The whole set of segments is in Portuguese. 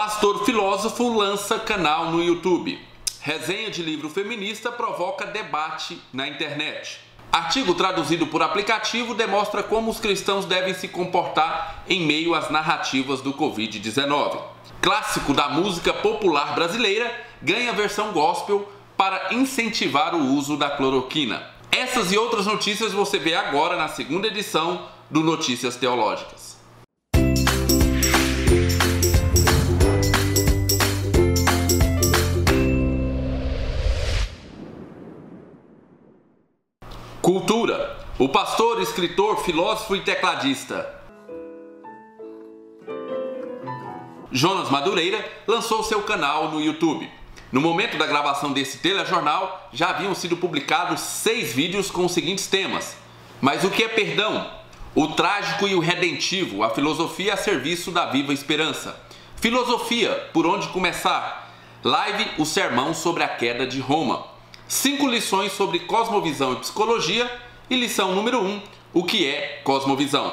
Pastor filósofo lança canal no YouTube. Resenha de livro feminista provoca debate na internet. Artigo traduzido por aplicativo demonstra como os cristãos devem se comportar em meio às narrativas do Covid-19. Clássico da música popular brasileira ganha versão gospel para incentivar o uso da cloroquina. Essas e outras notícias você vê agora na segunda edição do Notícias Teológicas. Cultura. O pastor, escritor, filósofo e tecladista Jonas Madureira lançou seu canal no YouTube. No momento da gravação desse telejornal, já haviam sido publicados 6 vídeos com os seguintes temas: mas o que é perdão? O trágico e o redentivo, a filosofia a serviço da viva esperança. Filosofia, por onde começar? Live, o sermão sobre a queda de Roma. 5 lições sobre cosmovisão e psicologia e lição número 1, o que é cosmovisão.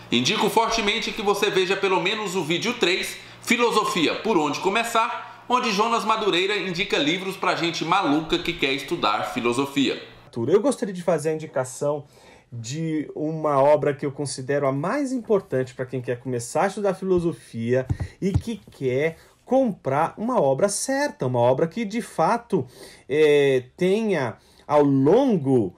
Indico fortemente que você veja pelo menos o vídeo 3, Filosofia, por onde começar, onde Jonas Madureira indica livros para gente maluca que quer estudar filosofia. Eu gostaria de fazer a indicação de uma obra que eu considero a mais importante para quem quer começar a estudar filosofia e que quer comprar uma obra certa, uma obra que de fato tenha ao longo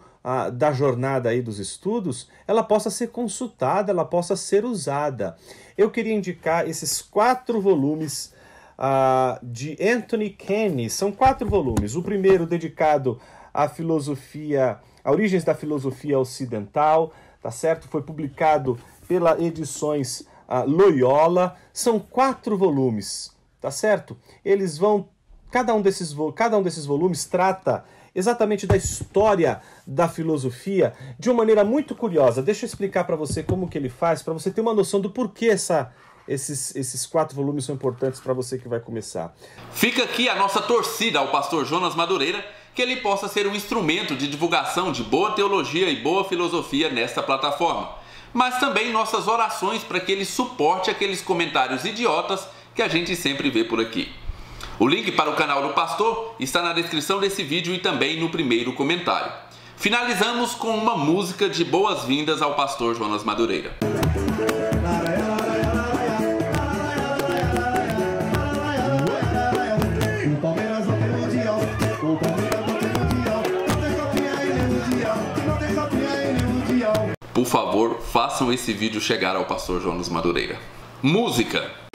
da jornada aí dos estudos, ela possa ser consultada, ela possa ser usada. Eu queria indicar esses 4 volumes de Anthony Kenny. São 4 volumes. O primeiro dedicado à filosofia, a origens da filosofia ocidental, tá certo? Foi publicado pela Edições Loyola. São 4 volumes. Tá certo? Eles vão... Cada um desses volumes trata exatamente da história da filosofia de uma maneira muito curiosa. Deixa eu explicar para você como que ele faz, para você ter uma noção do porquê esses 4 volumes são importantes para você que vai começar. Fica aqui a nossa torcida ao pastor Jonas Madureira, que ele possa ser um instrumento de divulgação de boa teologia e boa filosofia nesta plataforma. Mas também nossas orações para que ele suporte aqueles comentários idiotas que a gente sempre vê por aqui. O link para o canal do pastor está na descrição desse vídeo e também no primeiro comentário. Finalizamos com uma música de boas-vindas ao pastor Jonas Madureira. Por favor, façam esse vídeo chegar ao pastor Jonas Madureira. Música.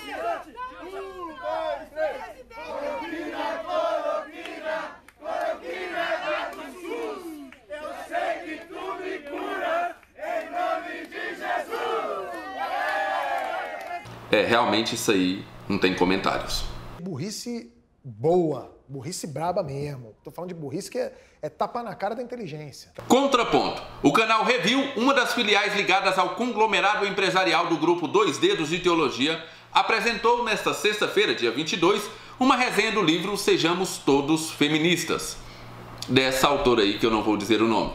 Realmente isso aí não tem comentários. Burrice boa, burrice braba mesmo. Tô falando de burrice que é tapa na cara da inteligência. Contraponto. O canal Review, uma das filiais ligadas ao conglomerado empresarial do grupo 2 Dedos de Teologia, apresentou nesta sexta-feira, dia 22, uma resenha do livro Sejamos Todos Feministas, dessa autora aí que eu não vou dizer o nome.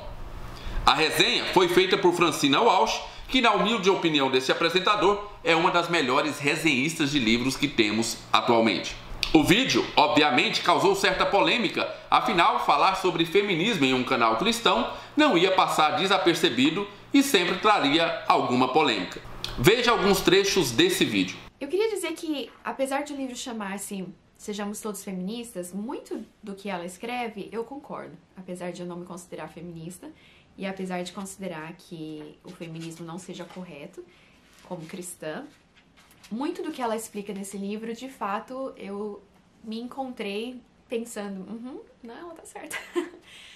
A resenha foi feita por Francina Walsh, que na humilde opinião desse apresentador é uma das melhores resenhistas de livros que temos atualmente. O vídeo, obviamente, causou certa polêmica, afinal, falar sobre feminismo em um canal cristão não ia passar desapercebido e sempre traria alguma polêmica. Veja alguns trechos desse vídeo. Eu queria dizer que, apesar de o livro chamar-se Sejamos Todos Feministas, muito do que ela escreve eu concordo, apesar de eu não me considerar feminista. E apesar de considerar que o feminismo não seja correto, como cristã, muito do que ela explica nesse livro, de fato, eu me encontrei pensando, não, ela tá certa,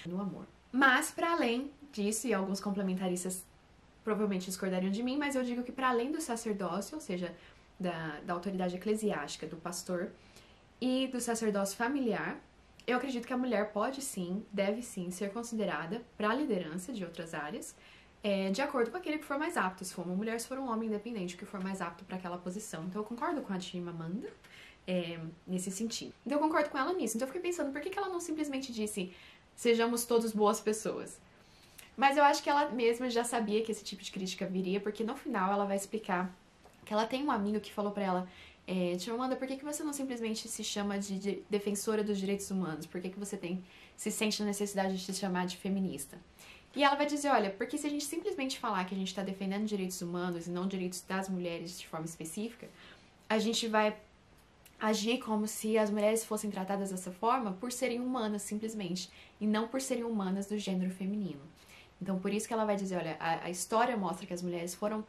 no amor. Mas, para além disso, e alguns complementaristas provavelmente discordariam de mim, mas eu digo que para além do sacerdócio, ou seja, da autoridade eclesiástica, do pastor, e do sacerdócio familiar, eu acredito que a mulher pode sim, deve sim ser considerada para a liderança de outras áreas, de acordo com aquele que for mais apto. Se for uma mulher, se for um homem independente, que for mais apto para aquela posição. Então eu concordo com a Chimamanda nesse sentido. Então eu concordo com ela nisso. Então eu fiquei pensando, por que ela não simplesmente disse sejamos todos boas pessoas? Mas eu acho que ela mesma já sabia que esse tipo de crítica viria, porque no final ela vai explicar que ela tem um amigo que falou pra ela Tia Amanda, por que você não simplesmente se chama de defensora dos direitos humanos? Por que você se sente na necessidade de se chamar de feminista? E ela vai dizer, olha, porque se a gente simplesmente falar que a gente está defendendo direitos humanos e não direitos das mulheres de forma específica, a gente vai agir como se as mulheres fossem tratadas dessa forma por serem humanas, simplesmente, e não por serem humanas do gênero feminino. Então, por isso que ela vai dizer, olha, a história mostra que as mulheres foram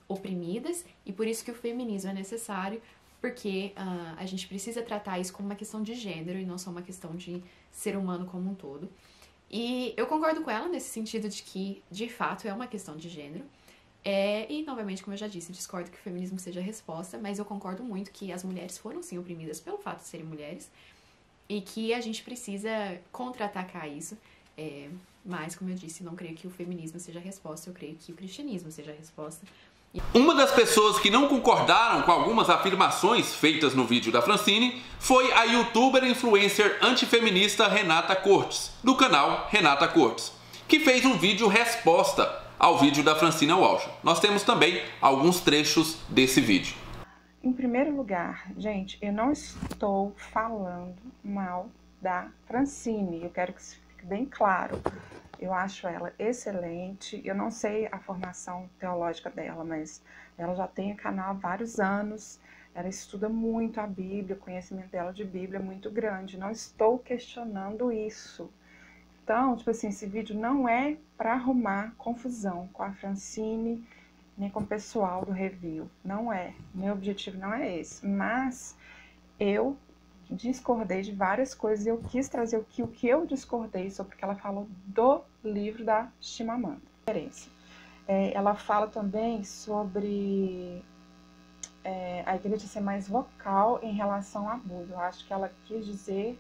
oprimidas e por isso que o feminismo é necessário, porque a gente precisa tratar isso como uma questão de gênero e não só uma questão de ser humano como um todo. E eu concordo com ela nesse sentido de que, de fato, é uma questão de gênero. E, novamente, como eu já disse, discordo que o feminismo seja a resposta, mas eu concordo muito que as mulheres foram, sim, oprimidas pelo fato de serem mulheres e que a gente precisa contra-atacar isso. Mas, como eu disse, não creio que o feminismo seja a resposta, eu creio que o cristianismo seja a resposta. Uma das pessoas que não concordaram com algumas afirmações feitas no vídeo da Francine foi a youtuber e influencer antifeminista Renata Cortes, do canal Renata Cortes, que fez um vídeo resposta ao vídeo da Francine Walsh. Nós temos também alguns trechos desse vídeo. Em primeiro lugar, gente, eu não estou falando mal da Francine, eu quero que isso fique bem claro. Eu acho ela excelente, eu não sei a formação teológica dela, mas ela já tem canal há vários anos, ela estuda muito a Bíblia, o conhecimento dela de Bíblia é muito grande, não estou questionando isso. Então, tipo assim, esse vídeo não é para arrumar confusão com a Francine, nem com o pessoal do review, não é, meu objetivo não é esse, mas eu discordei de várias coisas e eu quis trazer o que eu discordei sobre o que ela falou do livro da Chimamanda. Ela fala também sobre a igreja ser mais vocal em relação ao abuso. Eu acho que ela quis dizer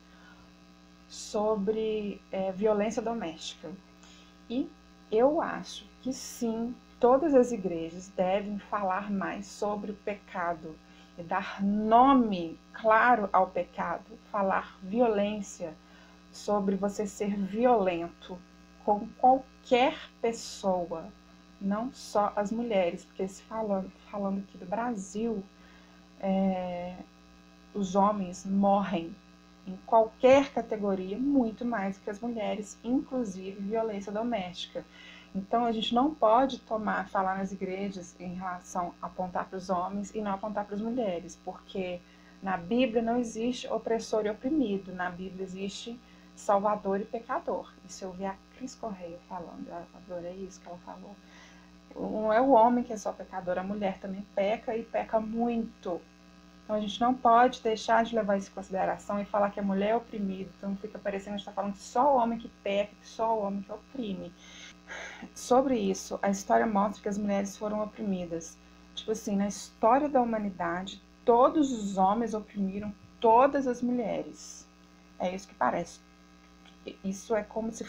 sobre violência doméstica. E eu acho que sim, todas as igrejas devem falar mais sobre o pecado e dar nome claro ao pecado, falar violência, sobre você ser violento com qualquer pessoa, não só as mulheres, porque se falando aqui do Brasil, os homens morrem em qualquer categoria muito mais que as mulheres, inclusive violência doméstica. Então, a gente não pode falar nas igrejas em relação a apontar para os homens e não apontar para as mulheres, porque na Bíblia não existe opressor e oprimido, na Bíblia existe salvador e pecador. Isso eu vi a Cris Correia falando, eu adorei isso que ela falou. Não é o homem que é só pecador, a mulher também peca e peca muito. Então, a gente não pode deixar de levar isso em consideração e falar que a mulher é oprimida. Então, fica parecendo que a gente está falando que só o homem que peca, que só o homem que oprime. Sobre isso, a história mostra que as mulheres foram oprimidas. Tipo assim, na história da humanidade, todos os homens oprimiram todas as mulheres. É isso que parece. Isso é como se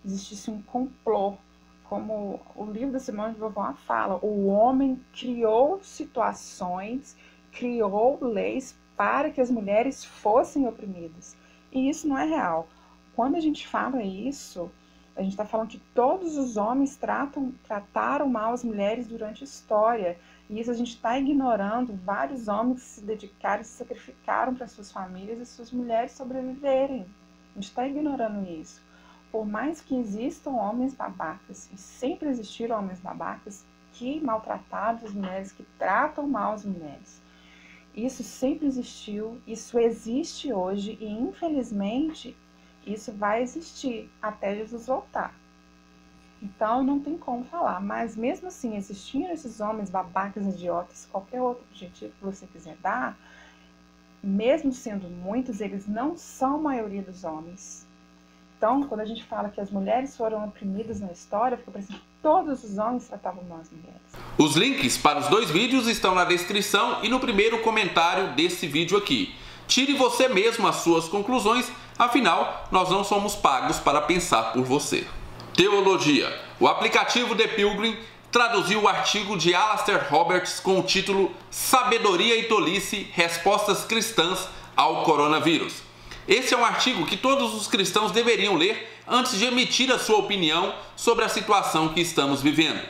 existisse um complô. Como o livro da Simone de Beauvoir fala, o homem criou situações, criou leis para que as mulheres fossem oprimidas. E isso não é real. Quando a gente fala isso, a gente está falando que todos os homens trataram mal as mulheres durante a história. E isso a gente está ignorando vários homens que se dedicaram, se sacrificaram para suas famílias e suas mulheres sobreviverem. A gente está ignorando isso. Por mais que existam homens babacas, e sempre existiram homens babacas que maltrataram as mulheres, que tratam mal as mulheres. Isso sempre existiu, isso existe hoje e, infelizmente, isso vai existir até Jesus voltar. Então, não tem como falar. Mas, mesmo assim, existindo esses homens babacas, idiotas, qualquer outro objetivo que você quiser dar, mesmo sendo muitos, eles não são a maioria dos homens. Então, quando a gente fala que as mulheres foram oprimidas na história, fica parecendo que todos os homens tratavam mal as mulheres. Os links para os dois vídeos estão na descrição e no primeiro comentário desse vídeo aqui. Tire você mesmo as suas conclusões, afinal, nós não somos pagos para pensar por você. Teologia. O aplicativo The Pilgrim traduziu o artigo de Alastair Roberts com o título Sabedoria e Tolice, Respostas Cristãs ao Coronavírus. Esse é um artigo que todos os cristãos deveriam ler antes de emitir a sua opinião sobre a situação que estamos vivendo.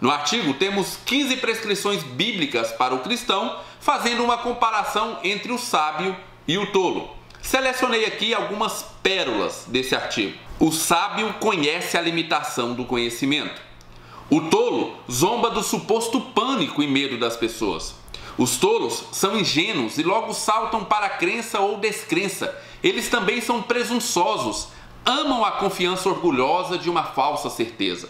No artigo temos 15 prescrições bíblicas para o cristão, fazendo uma comparação entre o sábio e o tolo. Selecionei aqui algumas pérolas desse artigo. O sábio conhece a limitação do conhecimento. O tolo zomba do suposto pânico e medo das pessoas. Os tolos são ingênuos e logo saltam para a crença ou descrença. Eles também são presunçosos, amam a confiança orgulhosa de uma falsa certeza.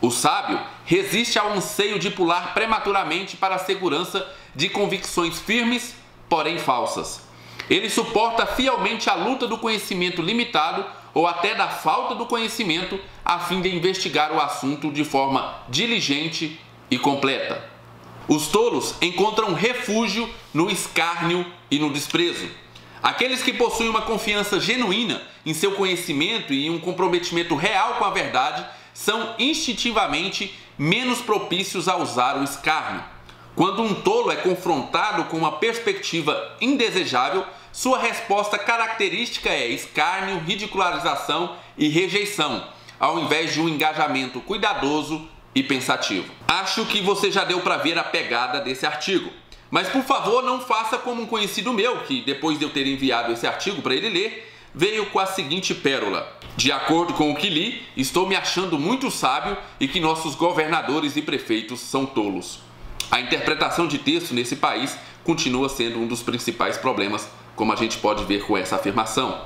O sábio resiste ao anseio de pular prematuramente para a segurança de convicções firmes, porém falsas. Ele suporta fielmente a luta do conhecimento limitado ou até da falta do conhecimento a fim de investigar o assunto de forma diligente e completa. Os tolos encontram refúgio no escárnio e no desprezo. Aqueles que possuem uma confiança genuína em seu conhecimento e um comprometimento real com a verdade são instintivamente menos propícios a usar o escárnio. Quando um tolo é confrontado com uma perspectiva indesejável, sua resposta característica é escárnio, ridicularização e rejeição, ao invés de um engajamento cuidadoso e pensativo. Acho que você já deu para ver a pegada desse artigo. Mas, por favor, não faça como um conhecido meu, que depois de eu ter enviado esse artigo para ele ler, veio com a seguinte pérola. De acordo com o que li, estou me achando muito sábio e que nossos governadores e prefeitos são tolos. A interpretação de texto nesse país continua sendo um dos principais problemas, como a gente pode ver com essa afirmação.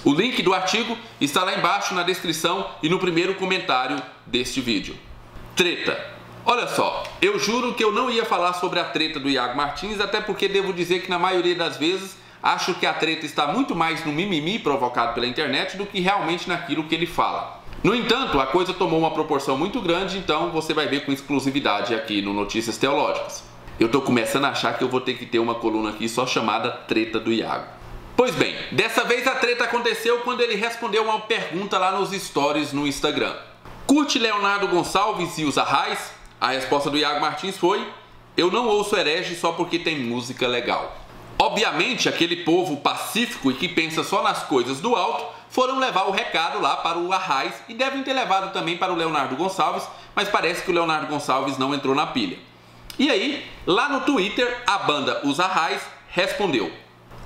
O link do artigo está lá embaixo na descrição e no primeiro comentário deste vídeo. Treta. Olha só, eu juro que eu não ia falar sobre a treta do Iago Martins, até porque devo dizer que na maioria das vezes acho que a treta está muito mais no mimimi provocado pela internet do que realmente naquilo que ele fala. No entanto, a coisa tomou uma proporção muito grande, então você vai ver com exclusividade aqui no Notícias Teológicas. Eu estou começando a achar que eu vou ter que ter uma coluna aqui só chamada Treta do Iago. Pois bem, dessa vez a treta aconteceu quando ele respondeu uma pergunta lá nos stories no Instagram. Curte Leonardo Gonçalves e os Arrais? A resposta do Iago Martins foi: eu não ouço herege só porque tem música legal. Obviamente, aquele povo pacífico e que pensa só nas coisas do alto foram levar o recado lá para o Arrais e devem ter levado também para o Leonardo Gonçalves, mas parece que o Leonardo Gonçalves não entrou na pilha. E aí, lá no Twitter, a banda Os Arrais respondeu: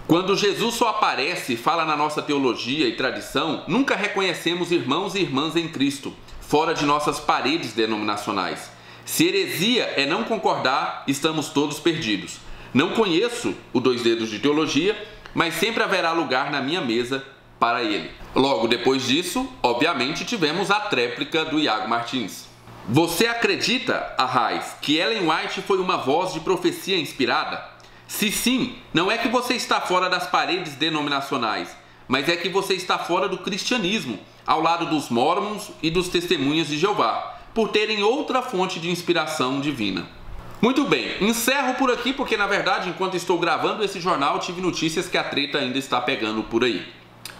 quando Jesus só aparece e fala na nossa teologia e tradição, nunca reconhecemos irmãos e irmãs em Cristo, fora de nossas paredes denominacionais. Se heresia é não concordar, estamos todos perdidos. Não conheço o Dois Dedos de Teologia, mas sempre haverá lugar na minha mesa para ele. Logo depois disso, obviamente, tivemos a tréplica do Iago Martins. Você acredita, Arrais, que Ellen White foi uma voz de profecia inspirada? Se sim, não é que você está fora das paredes denominacionais, mas é que você está fora do cristianismo, ao lado dos Mormons e dos Testemunhas de Jeová, por terem outra fonte de inspiração divina. Muito bem, encerro por aqui porque, na verdade, enquanto estou gravando esse jornal, tive notícias que a treta ainda está pegando por aí.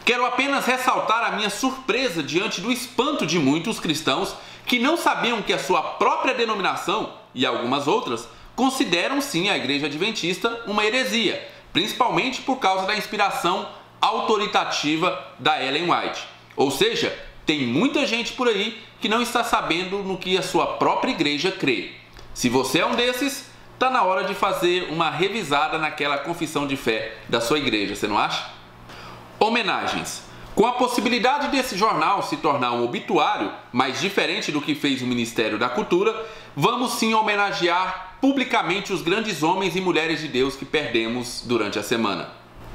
Quero apenas ressaltar a minha surpresa diante do espanto de muitos cristãos que não sabiam que a sua própria denominação, e algumas outras, consideram sim a Igreja Adventista uma heresia, principalmente por causa da inspiração autoritativa da Ellen White. Ou seja, tem muita gente por aí que não está sabendo no que a sua própria igreja crê. Se você é um desses, está na hora de fazer uma revisada naquela confissão de fé da sua igreja, você não acha? Homenagens. Com a possibilidade desse jornal se tornar um obituário, mas diferente do que fez o Ministério da Cultura, vamos sim homenagear publicamente os grandes homens e mulheres de Deus que perdemos durante a semana.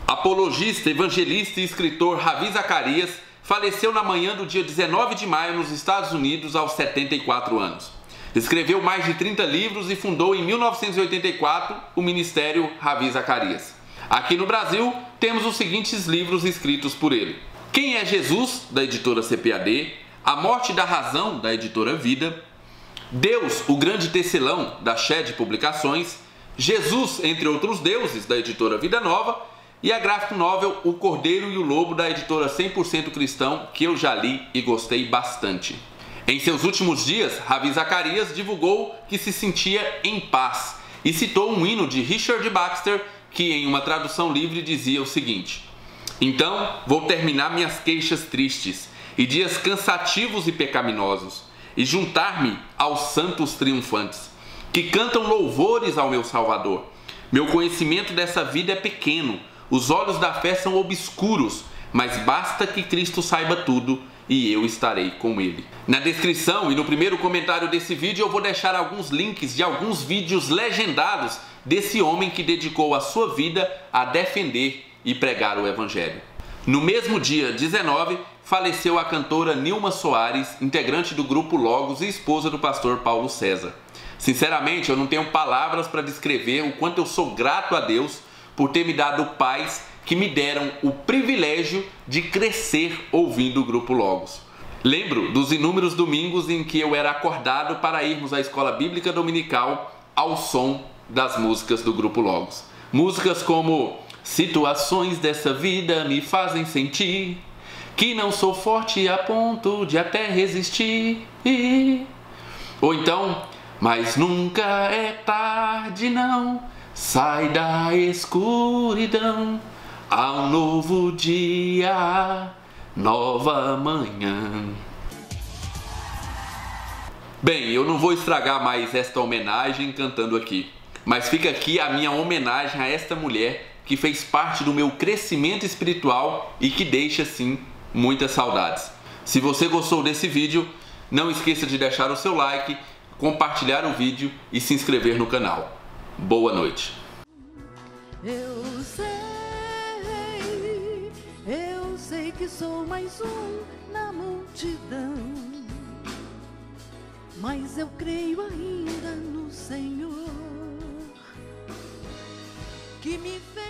Apologista, evangelista e escritor Ravi Zacarias faleceu na manhã do dia 19 de maio nos Estados Unidos aos 74 anos. Escreveu mais de 30 livros e fundou em 1984 o Ministério Ravi Zacarias. Aqui no Brasil, temos os seguintes livros escritos por ele: Quem é Jesus, da editora CPAD, A Morte da Razão, da editora Vida, Deus, o Grande Tecelão, da Shed Publicações, Jesus, entre outros deuses, da editora Vida Nova, e a graphic novel O Cordeiro e o Lobo, da editora 100% Cristão, que eu já li e gostei bastante. Em seus últimos dias, Ravi Zacarias divulgou que se sentia em paz e citou um hino de Richard Baxter que, em uma tradução livre, dizia o seguinte: então vou terminar minhas queixas tristes e dias cansativos e pecaminosos, e juntar-me aos santos triunfantes, que cantam louvores ao meu Salvador. Meu conhecimento dessa vida é pequeno, os olhos da fé são obscuros, mas basta que Cristo saiba tudo e eu estarei com ele. Na descrição e no primeiro comentário desse vídeo eu vou deixar alguns links de alguns vídeos legendados desse homem que dedicou a sua vida a defender e pregar o Evangelho. No mesmo dia 19, faleceu a cantora Nilma Soares, integrante do grupo Logos e esposa do pastor Paulo César. Sinceramente, eu não tenho palavras para descrever o quanto eu sou grato a Deus por ter me dado pais que me deram o privilégio de crescer ouvindo o grupo Logos. Lembro dos inúmeros domingos em que eu era acordado para irmos à escola bíblica dominical ao som das músicas do grupo Logos. Músicas como situações dessa vida me fazem sentir que não sou forte a ponto de até resistir. Ou então, mas nunca é tarde não, sai da escuridão, há um novo dia, nova manhã. Bem, eu não vou estragar mais esta homenagem cantando aqui, mas fica aqui a minha homenagem a esta mulher que fez parte do meu crescimento espiritual e que deixa, sim, muitas saudades. Se você gostou desse vídeo, não esqueça de deixar o seu like, compartilhar o vídeo e se inscrever no canal. Boa noite. Eu sei que sou mais um na multidão, mas eu creio ainda no Senhor que me fez.